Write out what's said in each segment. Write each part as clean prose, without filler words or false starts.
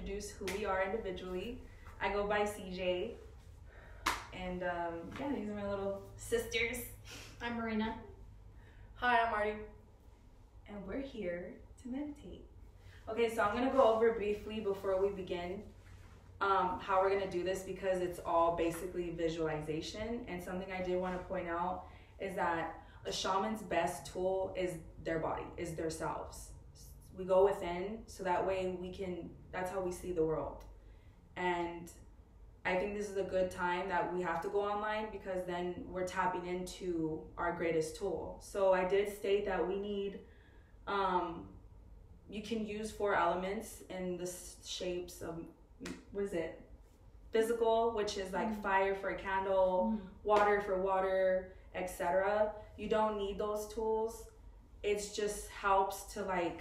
introduce who we are individually. I go by CJ. And yeah, these are my little sisters. I'm Marina. Hi, I'm Marty. And we're here to meditate. Okay, so I'm going to go over briefly before we begin how we're going to do this, because it's all basically visualization. And something I did want to point out is that a shaman's best tool is their body, is their selves. We go within, so that way that's how we see the world. And I think this is a good time that we have to go online, because then we're tapping into our greatest tool. So I did state that we need, you can use 4 elements in the shapes of, what is it? Physical, which is like fire for a candle, water for water, etc. You don't need those tools. It just helps to like,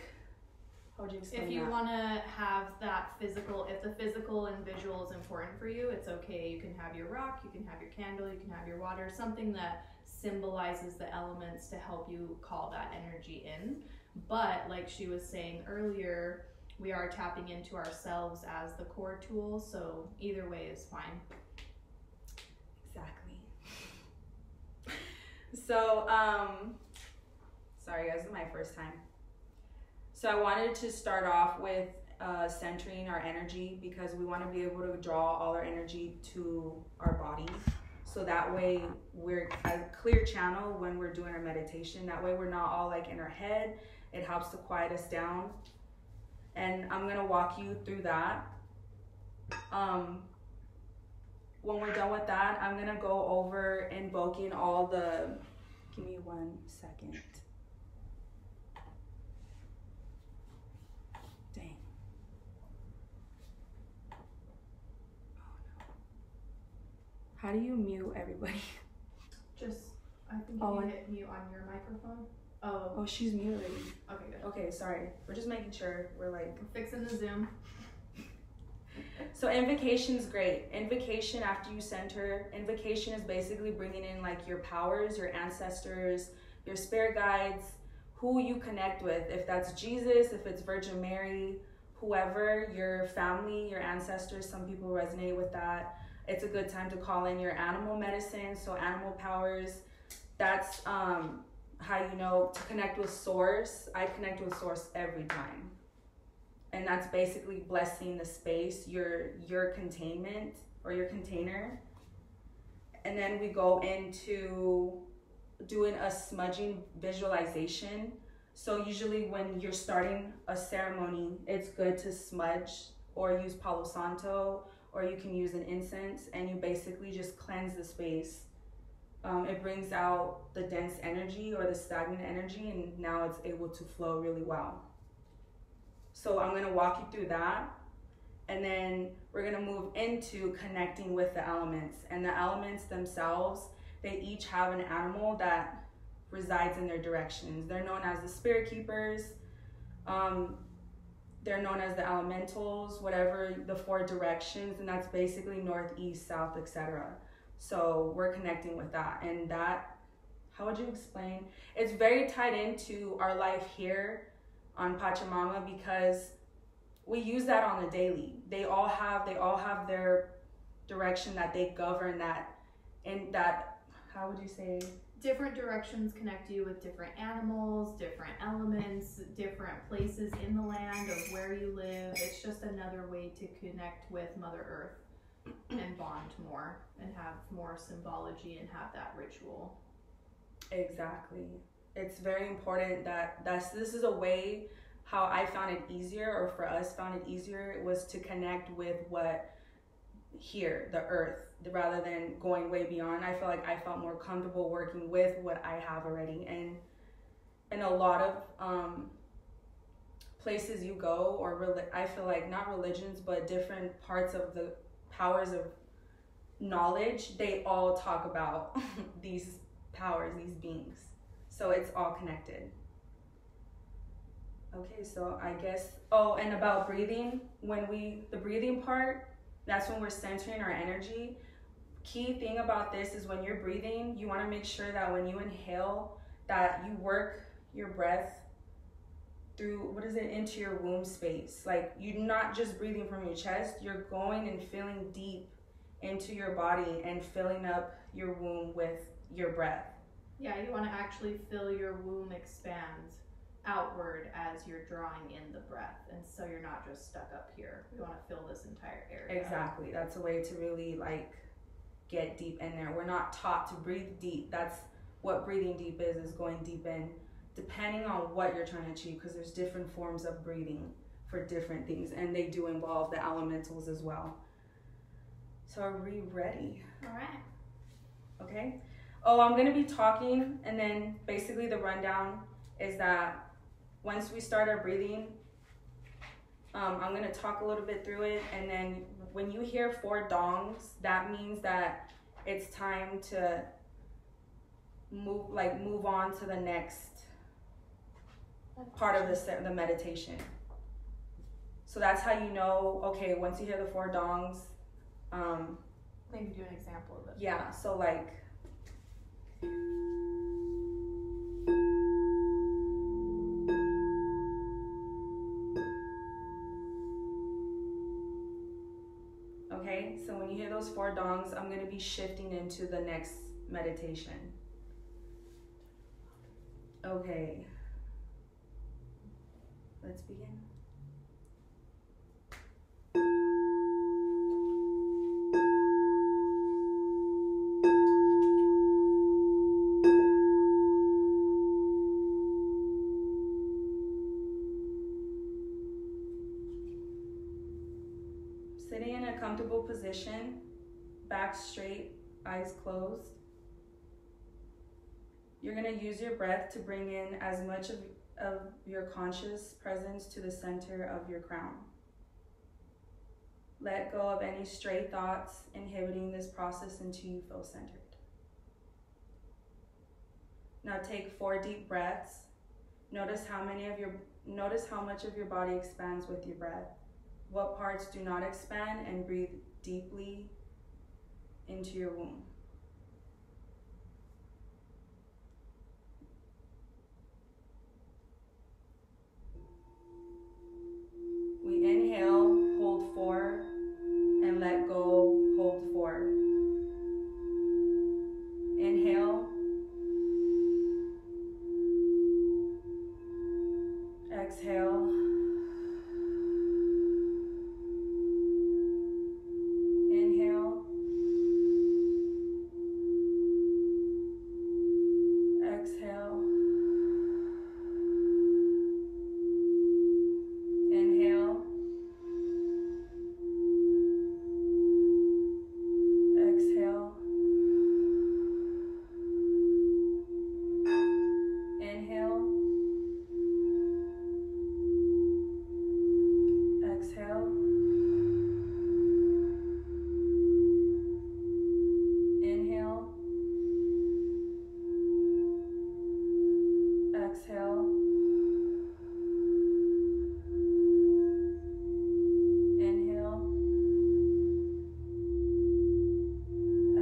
how would you explain that? If you want to have that physical, if the physical and visual is important for you, it's okay. You can have your rock, you can have your candle, you can have your water, something that symbolizes the elements to help you call that energy in. But like she was saying earlier, we are tapping into ourselves as the core tool, so either way is fine. Exactly. So, sorry guys, this is my first time. So I wanted to start off with centering our energy, because we want to be able to draw all our energy to our body. So that way we're a clear channel when we're doing our meditation. That way we're not all like in our head. It helps to quiet us down. And I'm going to walk you through that. When we're done with that, I'm going to go over invoking all the, give me 1 second. Dang. Oh no. How do you mute everybody? Just, I think if you hit mute on your microphone. Oh, she's muted. Okay, good. Okay, sorry. We're just making sure we're like... We're fixing the Zoom. So invocation's great. Invocation, after you center, invocation is basically bringing in like your powers, your ancestors, your spirit guides, who you connect with. If that's Jesus, if it's Virgin Mary, whoever, your family, your ancestors, some people resonate with that. It's a good time to call in your animal medicine, so animal powers. That's how you know to connect with source. I connect with source every time. And that's basically blessing the space, your containment or your container. And then we go into doing a smudging visualization. So usually when you're starting a ceremony, it's good to smudge or use Palo Santo, or you can use an incense, and you basically just cleanse the space. It brings out the dense energy or the stagnant energy, and now it's able to flow really well. So I'm gonna walk you through that, and then we're gonna move into connecting with the elements. And the elements themselves, they each have an animal that resides in their directions. They're known as the spirit keepers. They're known as the elementals, whatever the 4 directions, and that's basically north, east, south, etc. So we're connecting with that. And that, how would you explain? It's very tied into our life here on Pachamama, because we use that on the daily. They all have their direction that they govern that, and that, how would you say? Different directions connect you with different animals, different elements, different places in the land of where you live. It's just another way to connect with Mother Earth and bond more and have more symbology and have that ritual. Exactly. It's very important that this is a way how I found it easier, or for us found it easier, was to connect with what here, the earth, rather than going way beyond. I feel like I felt more comfortable working with what I have already. And in a lot of places you go, or I feel like not religions, but different parts of the powers of knowledge, they all talk about these powers, these beings. So it's all connected. Okay, so I guess, and about breathing, the breathing part, that's when we're centering our energy. Key thing about this is when you're breathing, you want to make sure that when you inhale, that you work your breath through, what is it, into your womb space. Like, you're not just breathing from your chest, you're going and feeling deep into your body and filling up your womb with your breath. Yeah, you want to actually feel your womb expand outward as you're drawing in the breath, and so you're not just stuck up here. We want to fill this entire area. Exactly. That's a way to really like get deep in there. We're not taught to breathe deep. That's what breathing deep is going deep in, depending on what you're trying to achieve, because there's different forms of breathing for different things, and they do involve the elementals as well. So are we ready? All right. Okay. Oh, I'm going to be talking, and then basically the rundown is that once we start our breathing, I'm going to talk a little bit through it, and then when you hear 4 dongs, that means that it's time to move on to the next part of the meditation. So that's how you know, okay, once you hear the 4 dongs, maybe do an example of it. yeah, so like, okay, so when you hear those 4 dongs, I'm going to be shifting into the next meditation. Okay, let's begin. Sitting in a comfortable position, back straight, eyes closed. You're going to use your breath to bring in as much of your conscious presence to the center of your crown. Let go of any stray thoughts inhibiting this process until you feel centered. Now take 4 deep breaths. Notice how much of your body expands with your breath. What parts do not expand, and breathe deeply into your womb. We inhale, hold 4, and let go, hold 4. Inhale. Exhale. Inhale. Exhale. Inhale. Exhale. Inhale. Exhale. Inhale. Exhale. Inhale.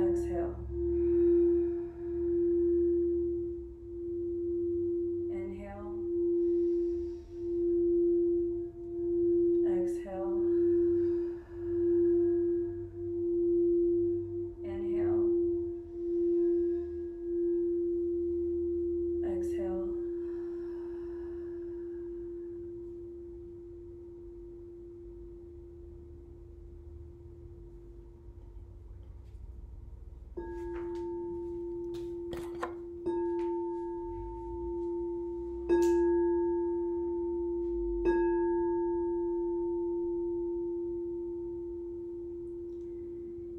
Exhale. Inhale. Exhale. Inhale. Exhale.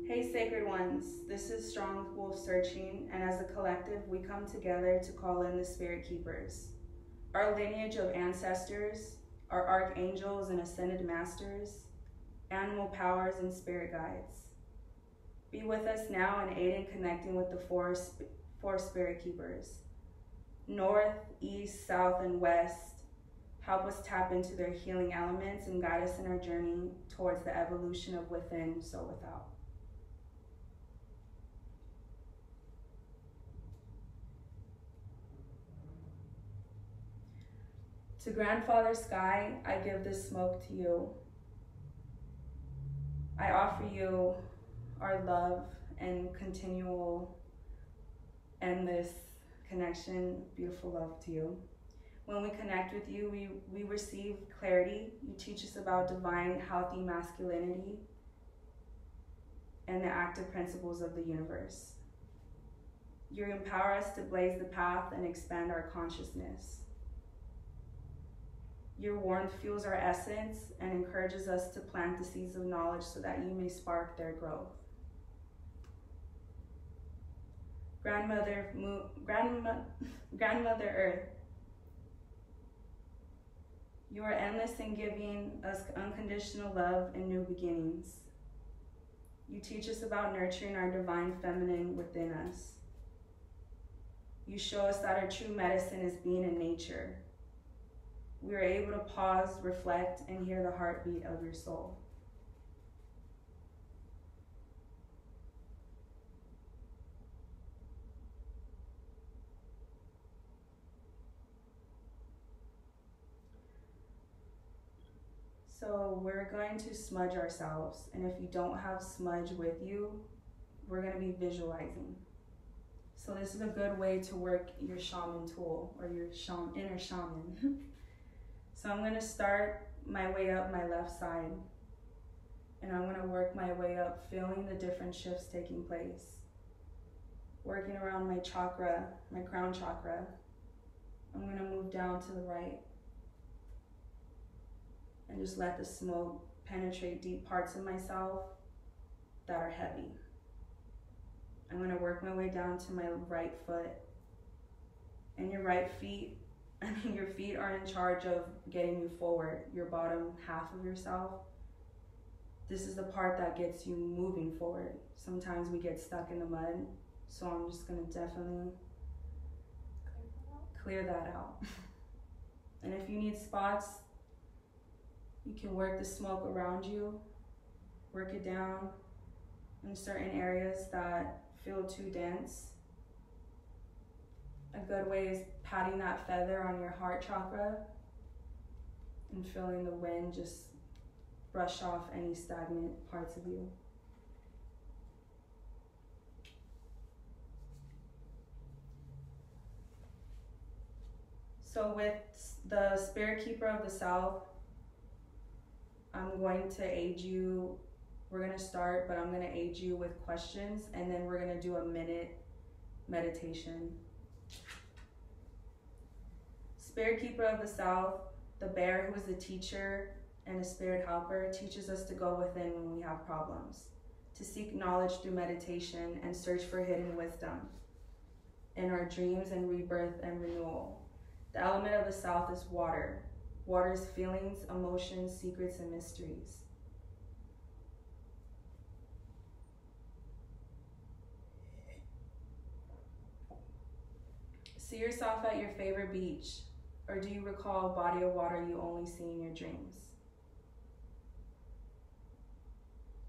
Hey, sacred ones, this is Strong Wolf Searching, and as a collective, we come together to call in the spirit keepers, our lineage of ancestors, our archangels and ascended masters, animal powers and spirit guides. Be with us now and aid in connecting with the four spirit keepers. North, east, south, and west, help us tap into their healing elements and guide us in our journey towards the evolution of within, so without. To Grandfather Sky, I give this smoke to you. I offer you our love and continual, endless connection, beautiful love to you. When we connect with you, we receive clarity. You teach us about divine, healthy masculinity and the active principles of the universe. You empower us to blaze the path and expand our consciousness. Your warmth fuels our essence and encourages us to plant the seeds of knowledge so that you may spark their growth. Grandmother Earth, you are endless in giving us unconditional love and new beginnings. You teach us about nurturing our divine feminine within us. You show us that our true medicine is being in nature. We are able to pause, reflect, and hear the heartbeat of your soul. So we're going to smudge ourselves, and if you don't have smudge with you, we're going to be visualizing. So this is a good way to work your shaman tool or your inner shaman. So I'm going to start my way up my left side, and I'm going to work my way up, feeling the different shifts taking place. Working around my chakra, my crown chakra. I'm going to move down to the right and just let the smoke penetrate deep parts of myself that are heavy. I'm going to work my way down to my right foot. And your right feet, your feet are in charge of getting you forward, your bottom half of yourself. This is the part that gets you moving forward. Sometimes we get stuck in the mud, so I'm just going to definitely clear that out. And if you need spots, you can work the smoke around you, work it down in certain areas that feel too dense. A good way is patting that feather on your heart chakra and feeling the wind just brush off any stagnant parts of you. So with the Spirit Keeper of the South, I'm going to aid you. We're going to start, but I'm going to aid you with questions, and then we're going to do a minute meditation. Spirit Keeper of the South, the bear who is a teacher and a spirit helper, teaches us to go within when we have problems, to seek knowledge through meditation and search for hidden wisdom in our dreams and rebirth and renewal. The element of the South is water. Water's feelings, emotions, secrets, and mysteries. See yourself at your favorite beach, or do you recall a body of water you only see in your dreams?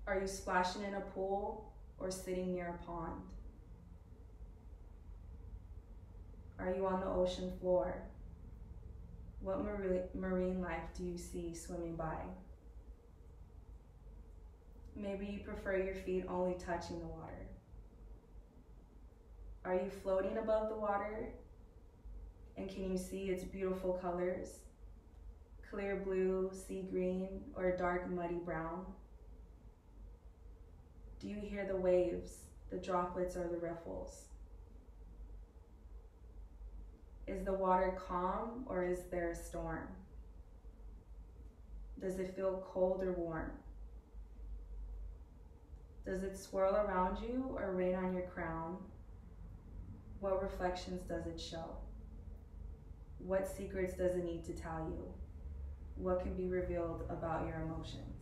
Are you splashing in a pool or sitting near a pond? Are you on the ocean floor? What marine life do you see swimming by? Maybe you prefer your feet only touching the water. Are you floating above the water? And can you see its beautiful colors? Clear blue, sea green, or dark muddy brown? Do you hear the waves, the droplets, or the ripples? Is the water calm, or is there a storm? Does it feel cold or warm? Does it swirl around you or rain on your crown? What reflections does it show? What secrets does it need to tell you? What can be revealed about your emotions?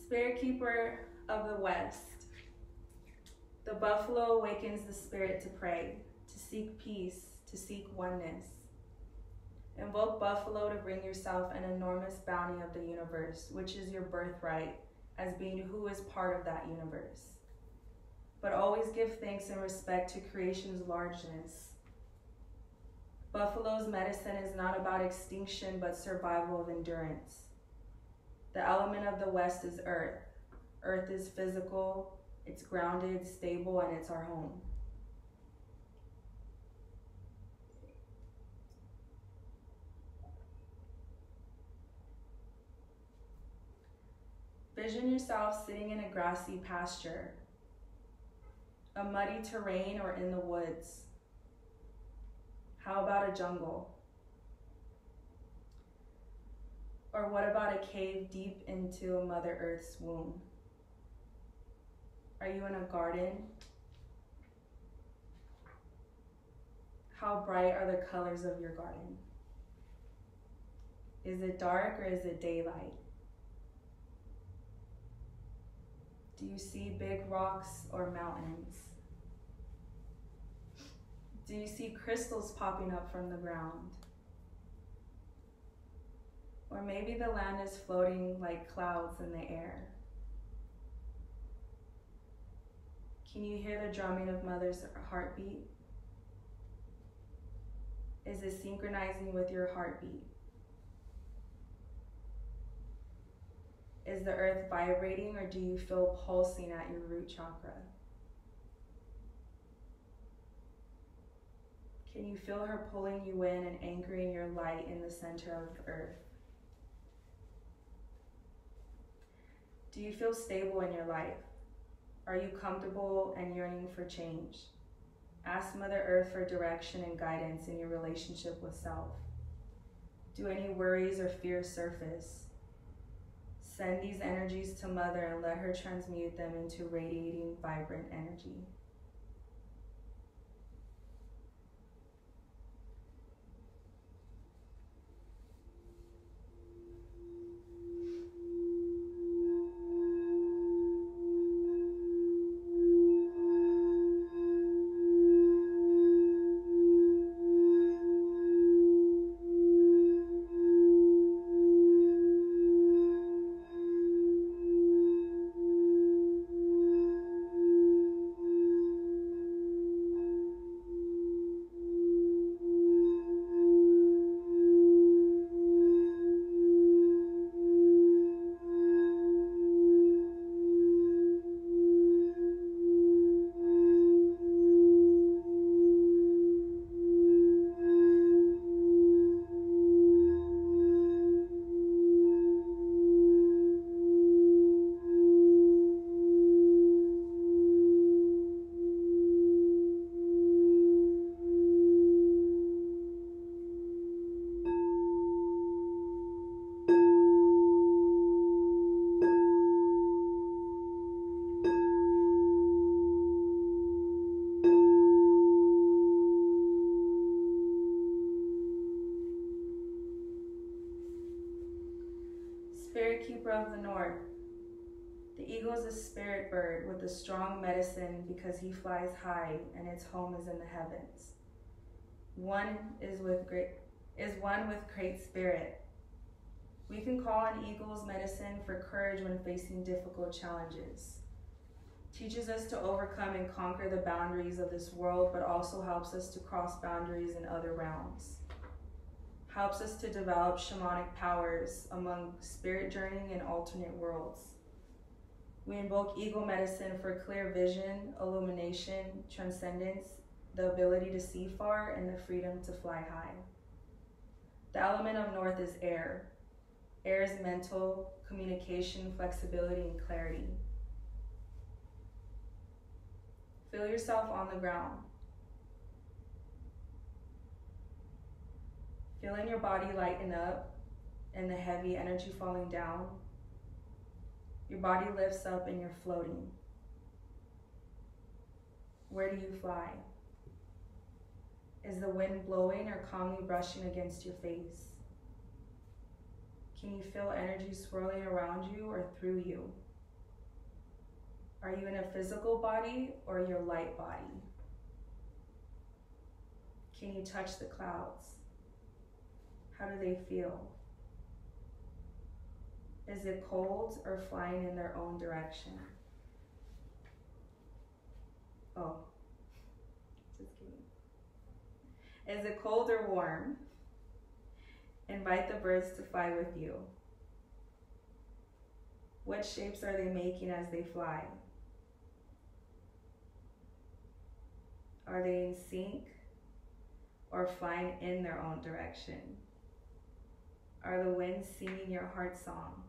Spirit keeper of the West. The buffalo awakens the spirit to pray, to seek peace, to seek oneness. Invoke buffalo to bring yourself an enormous bounty of the universe, which is your birthright as being who is part of that universe. But always give thanks and respect to creation's largeness. Buffalo's medicine is not about extinction, but survival of endurance. The element of the West is earth. Earth is physical, it's grounded, stable, and it's our home. Vision yourself sitting in a grassy pasture, a muddy terrain, or in the woods. How about a jungle? Or what about a cave deep into Mother Earth's womb? Are you in a garden? How bright are the colors of your garden? Is it dark or is it daylight? Do you see big rocks or mountains? Do you see crystals popping up from the ground? Or maybe the land is floating like clouds in the air. Can you hear the drumming of Mother's heartbeat? Is it synchronizing with your heartbeat? Is the earth vibrating, or do you feel pulsing at your root chakra? Can you feel her pulling you in and anchoring your light in the center of the earth? Do you feel stable in your life? Are you comfortable and yearning for change? Ask Mother Earth for direction and guidance in your relationship with self. Do any worries or fears surface? Send these energies to Mother and let her transmute them into radiating, vibrant energy. Spirit keeper of the north. The eagle is a spirit bird with a strong medicine because he flies high and its home is in the heavens. One is one with great spirit. We can call on eagle's medicine for courage when facing difficult challenges. Teaches us to overcome and conquer the boundaries of this world, but also helps us to cross boundaries in other realms. Helps us to develop shamanic powers among spirit journeying in alternate worlds. We invoke eagle medicine for clear vision, illumination, transcendence, the ability to see far, and the freedom to fly high. The element of north is air. Air is mental, communication, flexibility, and clarity. Feel yourself on the ground. Feeling your body lighten up and the heavy energy falling down. Your body lifts up and you're floating. Where do you fly? Is the wind blowing or calmly brushing against your face? Can you feel energy swirling around you or through you? Are you in a physical body or your light body? Can you touch the clouds? How do they feel? Is it cold or flying in their own direction? Oh, just kidding. Is it cold or warm? Invite the birds to fly with you. What shapes are they making as they fly? Are they in sync or flying in their own direction? Are the winds singing your heart song?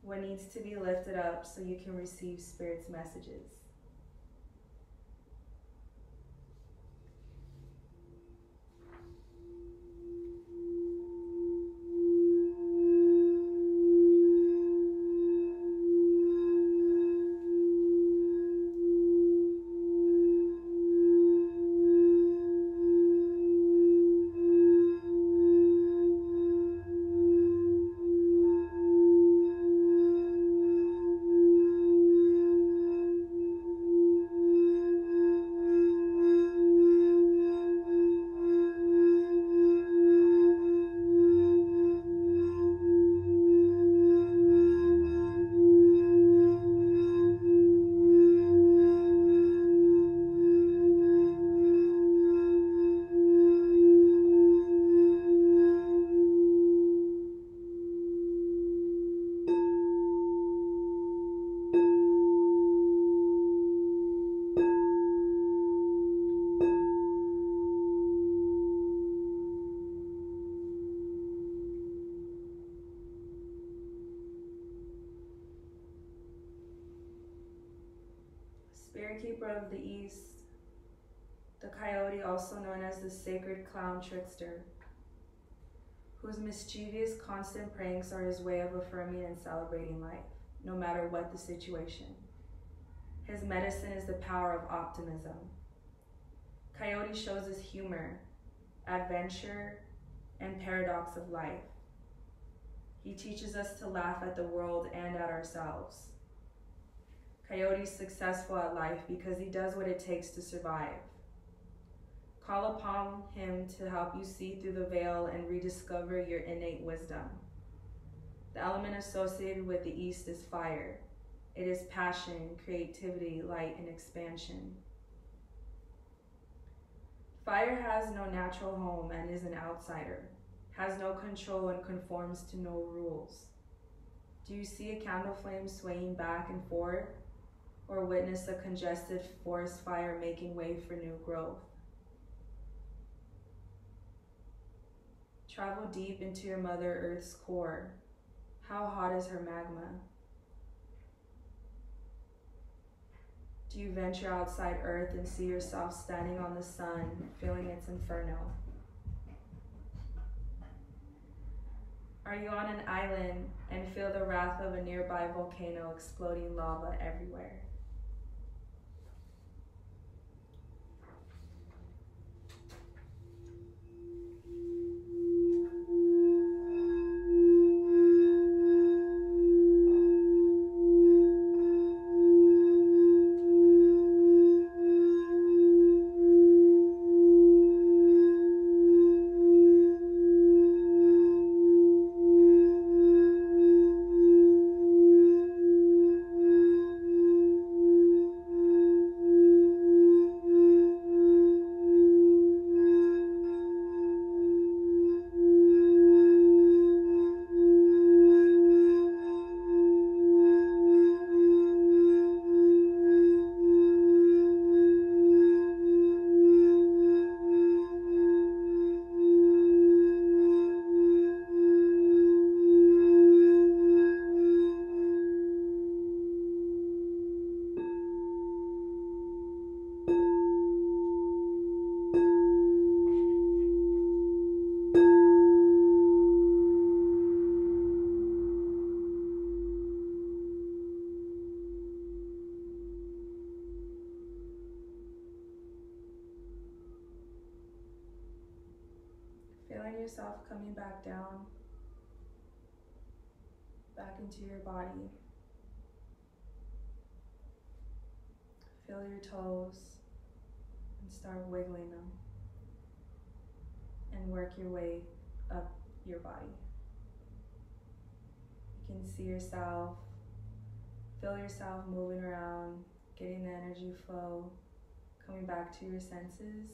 What needs to be lifted up so you can receive Spirit's messages? Spirit Keeper of the East, the coyote, also known as the sacred clown trickster, whose mischievous constant pranks are his way of affirming and celebrating life, no matter what the situation. His medicine is the power of optimism. Coyote shows us humor, adventure, and paradox of life. He teaches us to laugh at the world and at ourselves. Coyote's successful at life because he does what it takes to survive. Call upon him to help you see through the veil and rediscover your innate wisdom. The element associated with the East is fire. It is passion, creativity, light, and expansion. Fire has no natural home and is an outsider, has no control and conforms to no rules. Do you see a candle flame swaying back and forth, or witness a congested forest fire making way for new growth? Travel deep into your Mother Earth's core. How hot is her magma? Do you venture outside Earth and see yourself standing on the sun, feeling its inferno? Are you on an island and feel the wrath of a nearby volcano exploding lava everywhere? Feeling yourself coming back down, back into your body. Feel your toes and start wiggling them. And work your way up your body. You can see yourself, feel yourself moving around, getting the energy flow, coming back to your senses.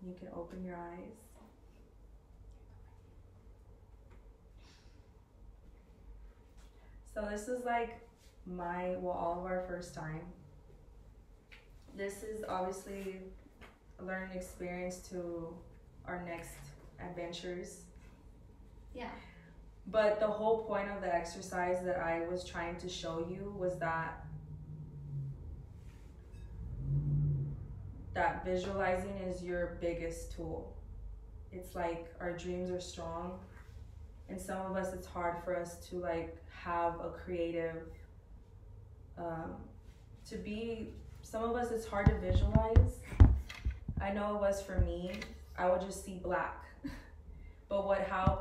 You can open your eyes. So this is like all of our first time. This is obviously a learning experience to our next adventures. Yeah. But the whole point of the exercise that I was trying to show you was that visualizing is your biggest tool. It's like our dreams are strong, and some of us, it's hard for us to like have a creative, some of us it's hard to visualize. I know it was for me. I would just see black. But what helped